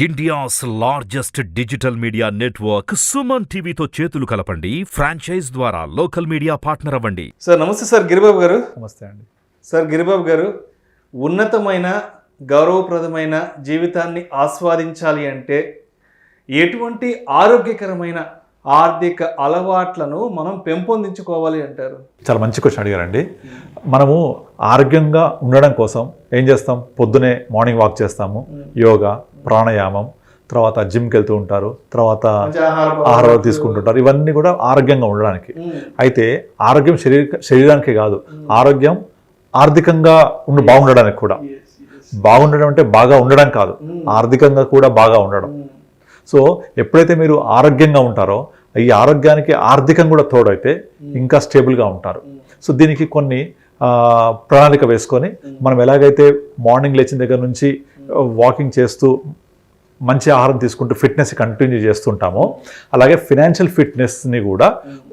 India's largest digital media network SumanTV తో చేతులు కలపండి. ఫ్రాంచైజ్ ద్వారా లోకల్ మీడియా పార్ట్నర్ అవ్వండి. సార్ నమస్తే సార్ గిరిబాబు గారు. నమస్తే అండి సార్ గిరిబాబు గారు, ఉన్నతమైన గౌరవప్రదమైన జీవితాన్ని ఆస్వాదించాలి అంటే ఎటువంటి ఆరోగ్యకరమైన ఆర్థిక అలవాట్లను మనం పెంపొందించుకోవాలి అంటారు? చాలా మంచి క్వశ్చన్ అడిగారండి. మనము ఆరోగ్యంగా ఉండడం కోసం ఏం చేస్తాం? పొద్దునే మార్నింగ్ వాక్ చేస్తాము, యోగా, ప్రాణాయామం, తర్వాత జిమ్కి వెళ్తూ ఉంటారు, తర్వాత ఆహారం తీసుకుంటుంటారు. ఇవన్నీ కూడా ఆరోగ్యంగా ఉండడానికి. అయితే ఆరోగ్యం శరీరానికి కాదు, ఆరోగ్యం ఆర్థికంగా బాగుండడానికి కూడా. బాగుండడం అంటే బాగా ఉండడం కాదు, ఆర్థికంగా కూడా బాగా ఉండడం. సో ఎప్పుడైతే మీరు ఆరోగ్యంగా ఉంటారో ఈ ఆరోగ్యానికి ఆర్థికం కూడా తోడైతే ఇంకా స్టేబుల్గా ఉంటారు. సో దీనికి కొన్ని ప్రణాళిక వేసుకొని మనం ఎలాగైతే మార్నింగ్ లేచిన దగ్గర నుంచి వాకింగ్ చేస్తూ మంచి ఆహారం తీసుకుంటూ ఫిట్నెస్ కంటిన్యూ చేస్తుంటామో అలాగే ఫినాన్షియల్ ఫిట్నెస్ని కూడా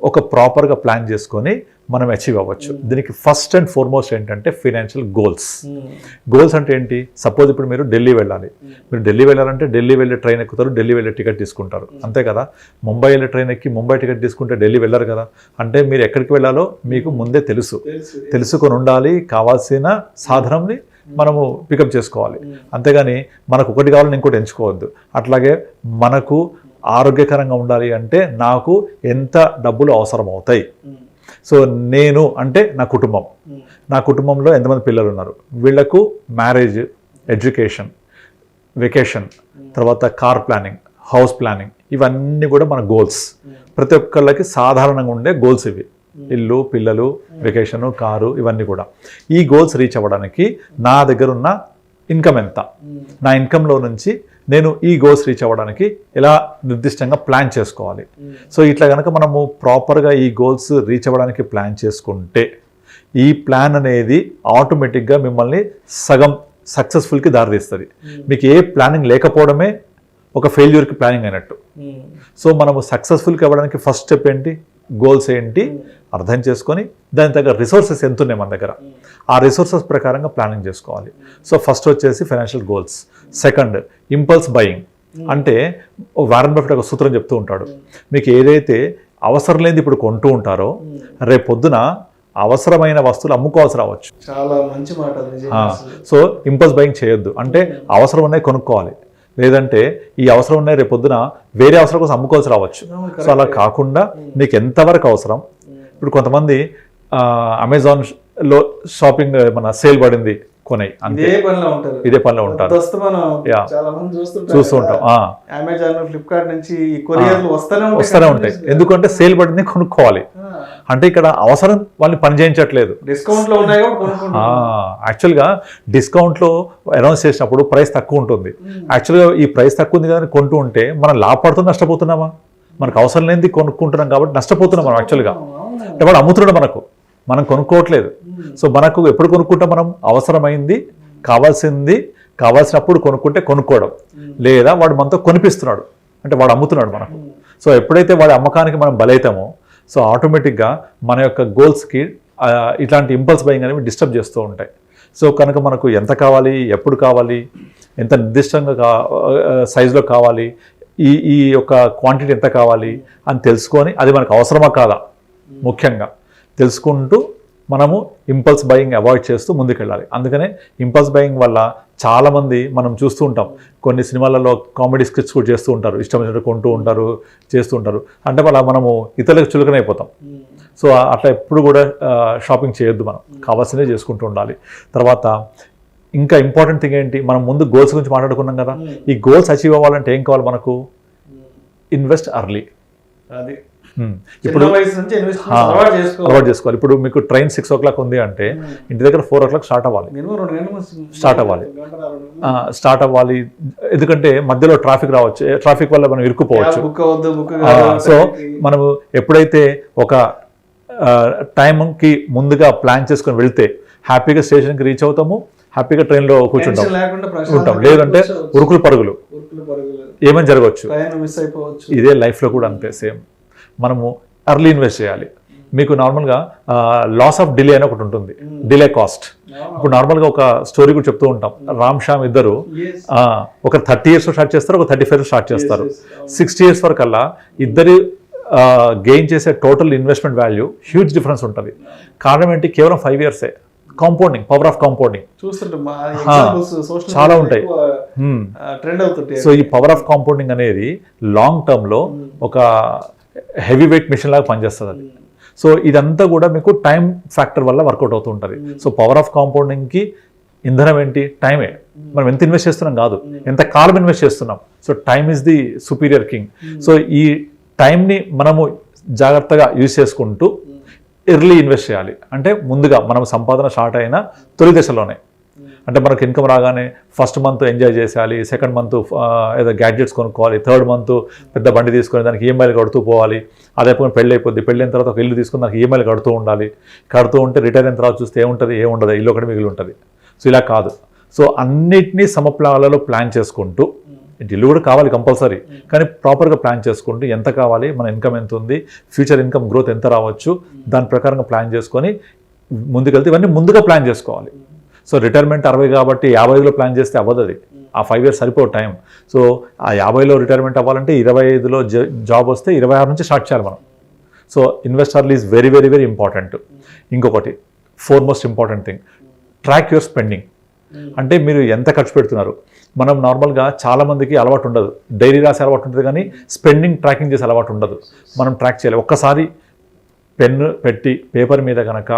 ఒక ప్రాపర్గా ప్లాన్ చేసుకొని మనం అచీవ్ అవ్వచ్చు. దీనికి ఫస్ట్ అండ్ ఫార్మోస్ట్ ఏంటంటే ఫినాన్షియల్ గోల్స్. గోల్స్ అంటే ఏంటి? సపోజ్ ఇప్పుడు మీరు ఢిల్లీ వెళ్ళాలి. మీరు ఢిల్లీ వెళ్ళాలంటే ఢిల్లీ వెళ్ళే ట్రైన్ ఎక్కుతారు, ఢిల్లీ వెళ్ళే టికెట్ తీసుకుంటారు, అంతే కదా. ముంబై వెళ్ళే ట్రైన్ ఎక్కి ముంబై టికెట్ తీసుకుంటే ఢిల్లీ వెళ్ళరు కదా. అంటే మీరు ఎక్కడికి వెళ్ళాలో మీకు ముందే తెలుసుకొని ఉండాలి. కావాల్సిన సాధనంని మనము పికప్ చేసుకోవాలి. అంతేగాని మనకు ఒకటి కావాలని ఇంకోటి ఎంచుకోవద్దు. అట్లాగే మనకు ఆరోగ్యకరంగా ఉండాలి అంటే నాకు ఎంత డబ్బులు అవసరం అవుతాయి. సో నేను అంటే నా కుటుంబంలో ఎంతమంది పిల్లలు ఉన్నారు, వీళ్లకు మ్యారేజ్, ఎడ్యుకేషన్, వెకేషన్, తర్వాత కార్ ప్లానింగ్, హౌస్ ప్లానింగ్, ఇవన్నీ కూడా మన గోల్స్. ప్రతి ఒక్కళ్ళకి సాధారణంగా ఉండే గోల్స్ ఇవి. ఇల్లు, పిల్లలు, వెకేషను, కారు, ఇవన్నీ కూడా. ఈ గోల్స్ రీచ్ అవ్వడానికి నా దగ్గర ఉన్న ఇన్కమ్ ఎంత, నా ఇన్కంలో నుంచి నేను ఈ గోల్స్ రీచ్ అవ్వడానికి ఎలా నిర్దిష్టంగా ప్లాన్ చేసుకోవాలి. సో ఇట్లా కనుక మనము ప్రాపర్గా ఈ గోల్స్ రీచ్ అవ్వడానికి ప్లాన్ చేసుకుంటే ఈ ప్లాన్ అనేది ఆటోమేటిక్గా మిమ్మల్ని సగం సక్సెస్ఫుల్కి దారితీస్తుంది. మీకు ఏ ప్లానింగ్ లేకపోవడమే ఒక ఫెయిల్యూర్కి ప్లానింగ్ అయినట్టు. సో మనము సక్సెస్ఫుల్కి అవ్వడానికి ఫస్ట్ స్టెప్ ఏంటి? గోల్స్ ఏంటి అర్థం చేసుకొని దాని తగ్గ రిసోర్సెస్ ఎంత ఉన్నాయి మన దగ్గర, ఆ రిసోర్సెస్ ప్రకారంగా ప్లానింగ్ చేసుకోవాలి. సో ఫస్ట్ వచ్చేసి financial goals. Second, impulse buying. అంటే వారెన్ బఫెట్ ఒక సూత్రం చెప్తూ ఉంటాడు, మీకు ఏదైతే అవసరం లేనిది ఇప్పుడు కొంటూ ఉంటారో రేపు పొద్దున అవసరమైన వస్తువులు అమ్ముకోవాల్సి రావచ్చు. చాలా మంచి మాట. సో ఇంపల్స్ బయింగ్ చేయొద్దు. అంటే అవసరం ఉన్నాయి కొనుక్కోవాలి, లేదంటే ఈ అవసరం ఉన్నాయి రేపు పొద్దున వేరే అవసరం కోసం అమ్ముకోవాల్సి రావచ్చు. సో అలా కాకుండా మీకు ఎంతవరకు అవసరం. ఇప్పుడు కొంతమంది అమెజాన్లో షాపింగ్ మన సేల్ పడింది కొనాయి, అంతే ఇదే పనిలో ఉంటారు, చూస్తూ ఉంటాం. వస్తూనే ఉంటాయి. ఎందుకంటే సేల్ పడింది కొనుక్కోవాలి. అంటే ఇక్కడ అవసరం వాళ్ళని పని చేయించట్లేదు. యాక్చువల్గా డిస్కౌంట్లో అనౌన్స్ చేసినప్పుడు ప్రైస్ తక్కువ ఉంటుంది. యాక్చువల్గా ఈ ప్రైస్ తక్కువ ఉంది కదా కొంటూ ఉంటే మనం లాభపడుతూ నష్టపోతున్నామా? మనకు అవసరం లేనిది కొనుక్కుంటున్నాం కాబట్టి నష్టపోతున్నాం మనం. యాక్చువల్గా అంటే వాడు అమ్ముతున్నాడు, మనం కొనుక్కోవట్లేదు. సో మనకు ఎప్పుడు కొనుక్కుంటాం? మనం అవసరమైంది, కావాల్సినప్పుడు కొనుక్కోవడం, లేదా వాడు మనతో కొనిపిస్తున్నాడు అంటే వాడు అమ్ముతున్నాడు మనకు. సో ఎప్పుడైతే వాడి అమ్మకానికి మనం బలైతామో సో ఆటోమేటిక్గా మన యొక్క గోల్స్కి ఇట్లాంటి ఇంపల్స్ బయింగ్ అనేవి డిస్టర్బ్ చేస్తూ ఉంటాయి. సో కనుక మనకు ఎంత కావాలి, ఎప్పుడు కావాలి, ఎంత నిర్దిష్టంగా సైజులో కావాలి, ఈ యొక్క క్వాంటిటీ ఎంత కావాలి అని తెలుసుకొని అది మనకు అవసరమా కాదా ముఖ్యంగా తెలుసుకుంటూ మనము ఇంపల్స్ బయింగ్ అవాయిడ్ చేస్తూ ముందుకెళ్ళాలి. అందుకనే ఇంపల్స్ బయింగ్ వల్ల చాలామంది మనం చూస్తూ ఉంటాం, కొన్ని సినిమాలలో కామెడీ స్క్రిప్ట్స్ కూడా చేస్తూ ఉంటారు, ఇష్టం వచ్చినట్టు కొంటూ ఉంటారు, చేస్తూ ఉంటారు. అంటే వల్ల మనము ఇతరులకు చులకనైపోతాం. సో అట్లా ఎప్పుడు కూడా షాపింగ్ చేయొద్దు. మనం కావాల్సినవి చేసుకుంటూ ఉండాలి. తర్వాత ఇంకా ఇంపార్టెంట్ థింగ్ ఏంటి? మనం ముందు గోల్స్ గురించి మాట్లాడుకున్నాం కదా. ఈ గోల్స్ అచీవ్ అవ్వాలంటే ఏం కావాలి మనకు? Invest early. అది ఇప్పుడు అలవాటు చేసుకోవాలి. ఇప్పుడు మీకు ట్రైన్ 6 o'clock ఉంది అంటే ఇంటి దగ్గర 4 o'clock స్టార్ట్ అవ్వాలి. ఎందుకంటే మధ్యలో ట్రాఫిక్ రావచ్చు, ట్రాఫిక్ వల్ల మనం ఇరుక్కుపోవచ్చు. సో మనము ఎప్పుడైతే ఒక టైంకి ముందుగా ప్లాన్ చేసుకొని వెళ్తే హ్యాపీగా స్టేషన్కి రీచ్ అవుతాము, హ్యాపీగా ట్రైన్లో కూర్చుంటాం. లేదంటే ఉరుకులు పరుగులు ఏమైనా జరగవచ్చు. ఇదే లైఫ్లో కూడా అంతే సేమ్. మనము అర్లీ ఇన్వెస్ట్ చేయాలి. మీకు నార్మల్గా లాస్ ఆఫ్ డిలే అని ఒకటి ఉంటుంది, డిలే కాస్ట్. ఇప్పుడు నార్మల్గా ఒక స్టోరీ కూడా చెప్తూ ఉంటాం. రామ్ శ్యామ్ ఇద్దరు ఒక 30 years స్టార్ట్ చేస్తారు, ఒక 35 స్టార్ట్ చేస్తారు. 60 years వరకు అలా ఇద్దరు గెయిన్ చేసే total investment value huge difference ఉంటుంది. కారణం ఏంటి? కేవలం 5 years compounding, power of compounding చాలా ఉంటాయి. సో ఈ పవర్ ఆఫ్ కాంపౌండింగ్ అనేది లాంగ్ టర్మ్ లో ఒక హెవీ వెయిట్ మిషన్ లాగా పనిచేస్తుంది అది. సో ఇదంతా కూడా మీకు టైం ఫ్యాక్టర్ వల్ల వర్కౌట్ అవుతూ ఉంటుంది. సో పవర్ ఆఫ్ కాంపౌండింగ్ కి ఇంధనం ఏంటి? టైమే. మనం ఎంత ఇన్వెస్ట్ చేస్తున్నాం కాదు, ఎంత కాలం ఇన్వెస్ట్ చేస్తున్నాం. So time is the superior king. So ఈ టైంని మనము జాగ్రత్తగా యూజ్ చేసుకుంటూ ఎర్లీ ఇన్వెస్ట్ చేయాలి. అంటే ముందుగా మనం సంపాదన స్టార్ట్ అయిన తొలి దశలోనే, అంటే మనకు ఇన్కమ్ రాగానే ఫస్ట్ మంత్ ఎంజాయ్ చేసేయాలి, సెకండ్ మంత్ ఏదో గ్యాడ్జెట్స్ కొనుక్కోవాలి, థర్డ్ మంత్ పెద్ద బండి తీసుకొని దానికి ఈఎంఐలు కడుతూ పోవాలి. అదే పెళ్ళి అయిపోద్ది, పెళ్ళైన తర్వాత ఒక ఇల్లు తీసుకుని దానికి ఈఎంఐలు కడుతూ ఉండాలి. కడుతూ ఉంటే రిటైర్ అయిన తర్వాత చూస్తే ఏముండదు, ఇల్లు ఒకటి మిగిలి ఉంటుంది. సో ఇలా కాదు. సో అన్నిటినీ సమప్లాలలో ప్లాన్ చేసుకుంటూ, ఇల్లు కూడా కావాలి కంపల్సరీ, కానీ ప్రాపర్గా ప్లాన్ చేసుకుంటూ ఎంత కావాలి, మన ఇన్కమ్ ఎంత ఉంది, ఫ్యూచర్ ఇన్కమ్ గ్రోత్ ఎంత రావచ్చు, దాని ప్రకారంగా ప్లాన్ చేసుకొని ముందుకెళ్తే ఇవన్నీ ముందుగా ప్లాన్ చేసుకోవాలి. సో రిటైర్మెంట్ 60 కాబట్టి 55లో ప్లాన్ చేస్తే అవ్వదు. అది ఆ 5 years సరిపో టైం. సో ఆ 50లో రిటైర్మెంట్ అవ్వాలంటే 25లో జాబ్ వస్తే 26 నుంచి స్టార్ట్ చేయాలి మనం. So investor is very very very important. ఇంకొకటి most important thing, track your spending. అంటే మీరు ఎంత ఖర్చు పెడుతున్నారు. మనం నార్మల్గా చాలామందికి అలవాటు ఉండదు, డైరీ రాసే అలవాటు ఉంటుంది, కానీ స్పెండింగ్ ట్రాకింగ్ చేసే అలవాటు ఉండదు. మనం ట్రాక్ చేయాలి. ఒక్కసారి పెన్ను పెట్టి పేపర్ మీద కనుక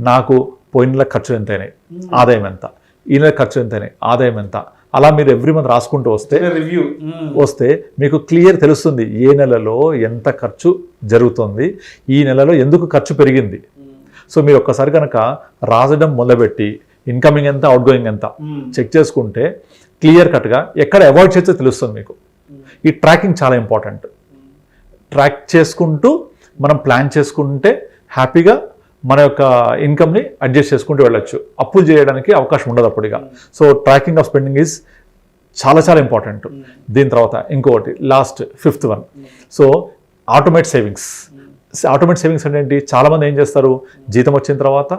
నాకు పోయిన నెల ఖర్చులు ఎంత అయినాయి, ఆదాయం ఎంత, ఈ నెల ఖర్చులు ఎంత అయినాయి, ఆదాయం ఎంత, అలా మీరు ఎవ్రీ మంత్ రాసుకుంటూ వస్తే మీకు క్లియర్ తెలుస్తుంది ఏ నెలలో ఎంత ఖర్చు జరుగుతుంది, ఈ నెలలో ఎందుకు ఖర్చు పెరిగింది. సో మీరు ఒక్కసారి కనుక రాసడం మొదలుపెట్టి ఇన్కమింగ్ ఎంత, అవుట్ గోయింగ్ ఎంత చెక్ చేసుకుంటే క్లియర్ కట్గా ఎక్కడ అవాయిడ్ చేస్తే తెలుస్తుంది మీకు. ఈ ట్రాకింగ్ చాలా ఇంపార్టెంట్. ట్రాక్ చేసుకుంటూ మనం ప్లాన్ చేసుకుంటే హ్యాపీగా మన యొక్క ఇన్కమ్ని అడ్జస్ట్ చేసుకుంటూ వెళ్ళొచ్చు. అప్పులు చేయడానికి అవకాశం ఉండదు అప్పుడుగా. So tracking of spending is చాలా చాలా ఇంపార్టెంట్. దీని తర్వాత ఇంకొకటి last 5th one. So automate savings. Automate savings అంటే ఏంటి? చాలామంది ఏం చేస్తారు, జీతం వచ్చిన తర్వాత,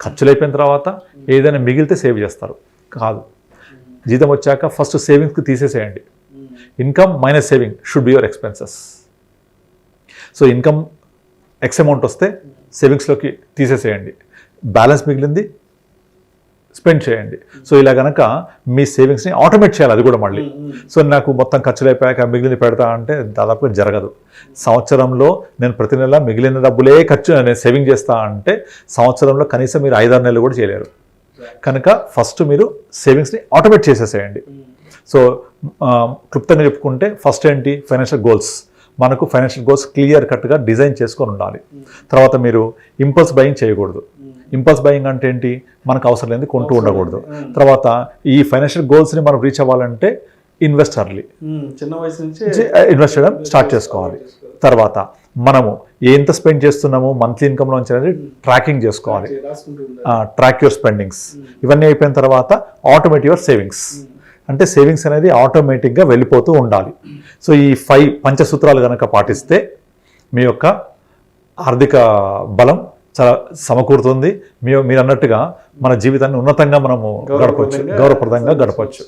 ఖర్చులు అయిపోయిన తర్వాత ఏదైనా మిగిలితే సేవ్ చేస్తారు. కాదు, జీతం వచ్చాక ఫస్ట్ సేవింగ్స్కి తీసేసేయండి. Income minus saving should be your expenses. So income X amount వస్తే సేవింగ్స్లోకి తీసేసేయండి, బ్యాలెన్స్ మిగిలింది స్పెండ్ చేయండి. సో ఇలా కనుక మీ సేవింగ్స్ని ఆటోమేట్ చేయాలి. అది కూడా మళ్ళీ సో నాకు మొత్తం ఖర్చులు అయిపోయాక మిగిలింది పెడతా అంటే దాదాపుగా జరగదు. సంవత్సరంలో నేను ప్రతి నెల మిగిలిన డబ్బులే నేను సేవింగ్ చేస్తా అంటే సంవత్సరంలో కనీసం మీరు 5-6 నెలలు కూడా చేయలేరు. కనుక ఫస్ట్ మీరు సేవింగ్స్ని ఆటోమేట్ చేసేసేయండి. సో క్లుప్తంగా చెప్పుకుంటే ఫస్ట్ ఏంటి? Financial goals. మనకు ఫైనాన్షియల్ గోల్స్ క్లియర్ కట్గా డిజైన్ చేసుకొని ఉండాలి. తర్వాత మీరు ఇంపల్స్ బయింగ్ చేయకూడదు. ఇంపల్స్ బయింగ్ అంటే ఏంటి? మనకు అవసరం లేనిది కొంటూ ఉండకూడదు. తర్వాత ఈ ఫైనాన్షియల్ గోల్స్ని మనం రీచ్ అవ్వాలంటే ఇన్వెస్టర్లీ చిన్న వయసు నుంచి ఇన్వెస్ట్ చేయడం స్టార్ట్ చేసుకోవాలి. తర్వాత మనము ఎంత స్పెండ్ చేస్తున్నాము మంత్లీ ఇన్కమ్లో నుంచి అనేది ట్రాకింగ్ చేసుకోవాలి. Track your spendings. ఇవన్నీ అయిపోయిన తర్వాత ఆటోమేట్ యువర్ సేవింగ్స్. అంటే సేవింగ్స్ అనేది ఆటోమేటిక్గా వెళ్ళిపోతూ ఉండాలి. సో ఈ 5 పంచసూత్రాలు కనుక పాటిస్తే మీ యొక్క ఆర్థిక బలం చాలా సమకూరుతుంది. మీరు అన్నట్టుగా మన జీవితాన్ని ఉన్నతంగా మనము గడపచ్చు, గౌరవప్రదంగా గడపచ్చు.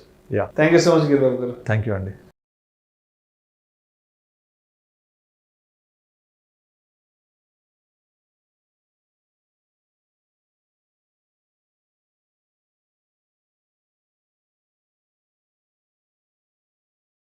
థ్యాంక్ యూ సో మచ్ గిరి బాబు గారు. థ్యాంక్ యూ అండి.